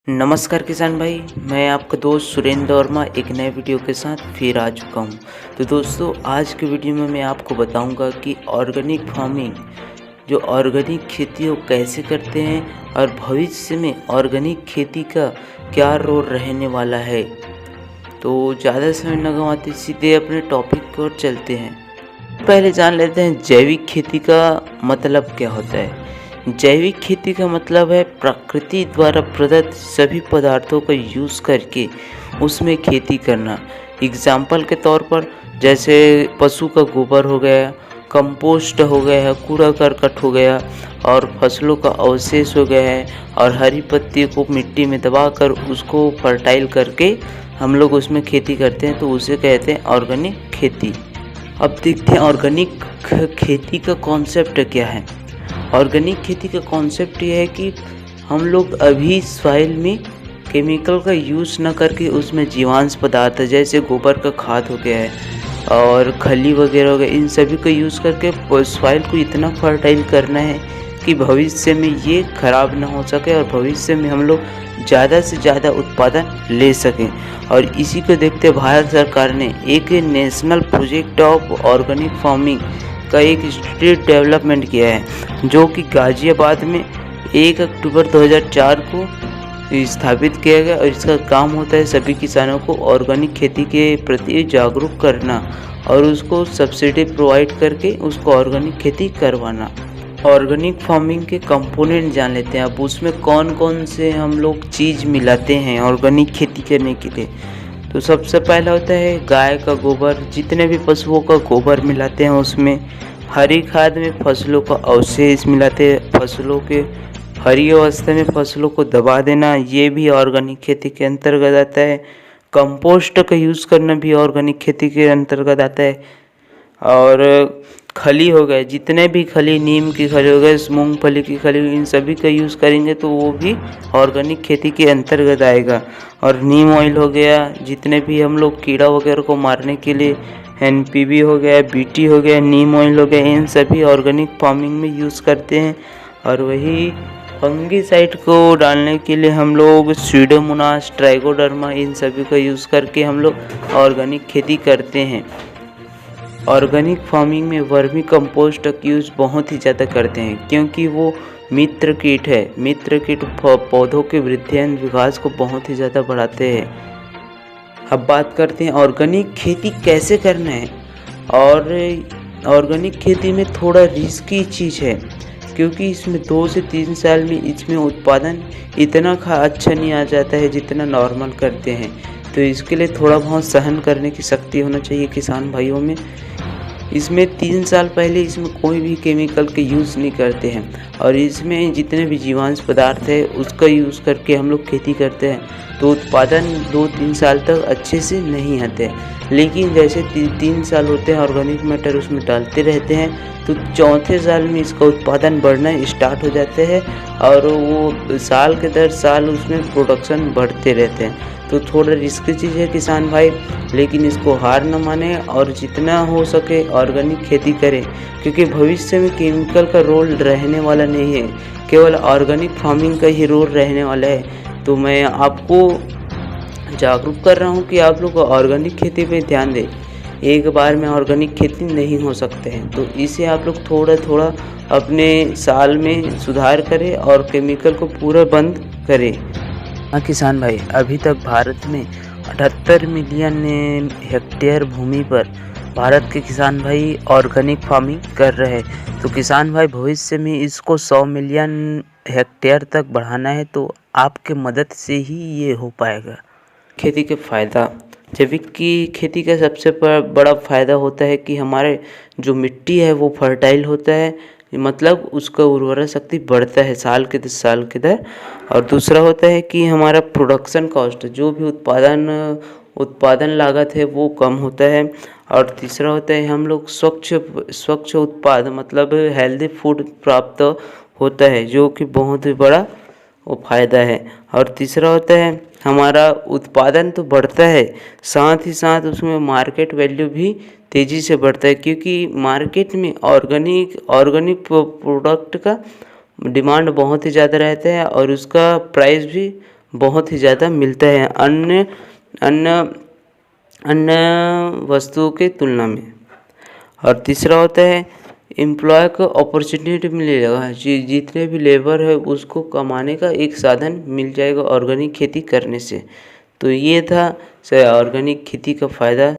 नमस्कार किसान भाई, मैं आपका दोस्त सुरेंद्र वर्मा एक नए वीडियो के साथ फिर आ चुका हूँ। तो दोस्तों, आज के वीडियो में मैं आपको बताऊंगा कि ऑर्गेनिक फार्मिंग जो ऑर्गेनिक खेती वो कैसे करते हैं और भविष्य में ऑर्गेनिक खेती का क्या रोल रहने वाला है। तो ज़्यादा समय न गंवाते सीधे अपने टॉपिक की ओर चलते हैं। पहले जान लेते हैं जैविक खेती का मतलब क्या होता है। जैविक खेती का मतलब है प्रकृति द्वारा प्रदत्त सभी पदार्थों का यूज़ करके उसमें खेती करना। एग्जाम्पल के तौर पर जैसे पशु का गोबर हो गया, कंपोस्ट हो गया, कूड़ा करकट हो गया और फसलों का अवशेष हो गया है और हरी पत्ती को मिट्टी में दबाकर उसको फर्टाइल करके हम लोग उसमें खेती करते हैं, तो उसे कहते हैं ऑर्गेनिक खेती। अब देखते हैं ऑर्गेनिक खेती का कॉन्सेप्ट क्या है। ऑर्गेनिक खेती का कॉन्सेप्ट ये है कि हम लोग अभी सॉइल में केमिकल का यूज़ न करके उसमें जीवांश पदार्थ जैसे गोबर का खाद हो गया है और खली वगैरह हो गया, इन सभी का यूज़ करके सॉइल को इतना फर्टाइल करना है कि भविष्य में ये खराब ना हो सके और भविष्य में हम लोग ज़्यादा से ज़्यादा उत्पादन ले सकें। और इसी को देखते भारत सरकार ने एक national project of organic farming का एक इंस्टीट्यूट डेवलपमेंट किया है, जो कि गाज़ियाबाद में 1 अक्टूबर 2004 को स्थापित किया गया। और इसका काम होता है सभी किसानों को ऑर्गेनिक खेती के प्रति जागरूक करना और उसको सब्सिडी प्रोवाइड करके उसको ऑर्गेनिक खेती करवाना। ऑर्गेनिक फार्मिंग के कंपोनेंट जान लेते हैं। अब उसमें कौन कौन से हम लोग चीज़ मिलाते हैं ऑर्गेनिक खेती करने के लिए। तो सबसे पहला होता है गाय का गोबर, जितने भी पशुओं का गोबर मिलाते हैं उसमें। हरी खाद में फसलों का अवशेष मिलाते हैं, फसलों के हरी अवस्था में फसलों को दबा देना, ये भी ऑर्गेनिक खेती के अंतर्गत आता है। कंपोस्ट का यूज़ करना भी ऑर्गेनिक खेती के अंतर्गत आता है। और खली हो गए, जितने भी खली, नीम की खली हो गए, मूंगफली की खली, इन सभी का यूज़ करेंगे तो वो भी ऑर्गेनिक खेती के अंतर्गत आएगा। और नीम ऑयल हो गया, जितने भी हम लोग कीड़ा वगैरह को मारने के लिए एनपीवी हो गया, बीटी हो गया, नीम ऑयल हो गया, इन सभी ऑर्गेनिक फार्मिंग में यूज़ करते हैं। और वही फंगीसाइड को डालने के लिए हम लोग स्यूडोमोनास, ट्राइकोडर्मा, इन सभी का यूज़ करके हम लोग ऑर्गेनिक खेती करते हैं। ऑर्गेनिक फार्मिंग में वर्मी कंपोस्ट का यूज़ बहुत ही ज़्यादा करते हैं, क्योंकि वो मित्र कीट है। मित्र कीट पौधों के वृद्धि एवं विकास को बहुत ही ज़्यादा बढ़ाते हैं। अब बात करते हैं ऑर्गेनिक खेती कैसे करना है। और ऑर्गेनिक खेती में थोड़ा रिस्की चीज़ है, क्योंकि इसमें 2 से 3 साल में इसमें उत्पादन इतना अच्छा नहीं आ जाता है जितना नॉर्मल करते हैं। तो इसके लिए थोड़ा बहुत सहन करने की शक्ति होना चाहिए किसान भाइयों में। इसमें 3 साल पहले इसमें कोई भी केमिकल के यूज़ नहीं करते हैं और इसमें जितने भी जीवांश पदार्थ है उसका यूज़ करके हम लोग खेती करते हैं, तो उत्पादन 2-3 साल तक अच्छे से नहीं आते। लेकिन जैसे 3 साल होते हैं ऑर्गेनिक मैटर उसमें डालते रहते हैं, तो चौथे साल में इसका उत्पादन बढ़ना स्टार्ट हो जाते हैं और वो साल के दर साल उसमें प्रोडक्शन बढ़ते रहते हैं। तो थोड़ा रिस्की चीज़ है किसान भाई, लेकिन इसको हार न माने और जितना हो सके ऑर्गेनिक खेती करें, क्योंकि भविष्य में केमिकल का रोल रहने वाला नहीं है, केवल ऑर्गेनिक फार्मिंग का ही रोल रहने वाला है। तो मैं आपको जागरूक कर रहा हूँ कि आप लोग ऑर्गेनिक खेती पे ध्यान दें। एक बार में ऑर्गेनिक खेती नहीं हो सकते हैं, तो इसे आप लोग थोड़ा थोड़ा अपने साल में सुधार करें और केमिकल को पूरा बंद करें। हाँ किसान भाई, अभी तक भारत में 78 मिलियन हेक्टेयर भूमि पर भारत के किसान भाई ऑर्गेनिक फार्मिंग कर रहे हैं। तो किसान भाई भविष्य में इसको 100 मिलियन हेक्टेयर तक बढ़ाना है, तो आपके मदद से ही ये हो पाएगा। खेती के फ़ायदा, जैविक की खेती का सबसे बड़ा फ़ायदा होता है कि हमारे जो मिट्टी है वो फर्टाइल होता है, मतलब उसका उर्वरा शक्ति बढ़ता है साल के दर। और दूसरा होता है कि हमारा प्रोडक्शन कॉस्ट, जो भी उत्पादन लागत है वो कम होता है। और तीसरा होता है हम लोग स्वच्छ उत्पाद, मतलब हेल्दी फूड प्राप्त होता है, जो कि बहुत ही बड़ा वो फ़ायदा है। और तीसरा होता है हमारा उत्पादन तो बढ़ता है, साथ ही साथ उसमें मार्केट वैल्यू भी तेज़ी से बढ़ता है, क्योंकि मार्केट में ऑर्गेनिक प्रोडक्ट का डिमांड बहुत ही ज़्यादा रहता है और उसका प्राइस भी बहुत ही ज़्यादा मिलता है अन्य अन्य अन्य वस्तुओं के तुलना में। और तीसरा होता है एम्प्लॉय को अपॉर्चुनिटी मिलेगा, जितने भी लेबर है उसको कमाने का एक साधन मिल जाएगा ऑर्गेनिक खेती करने से। तो ये था ऑर्गेनिक खेती का फ़ायदा।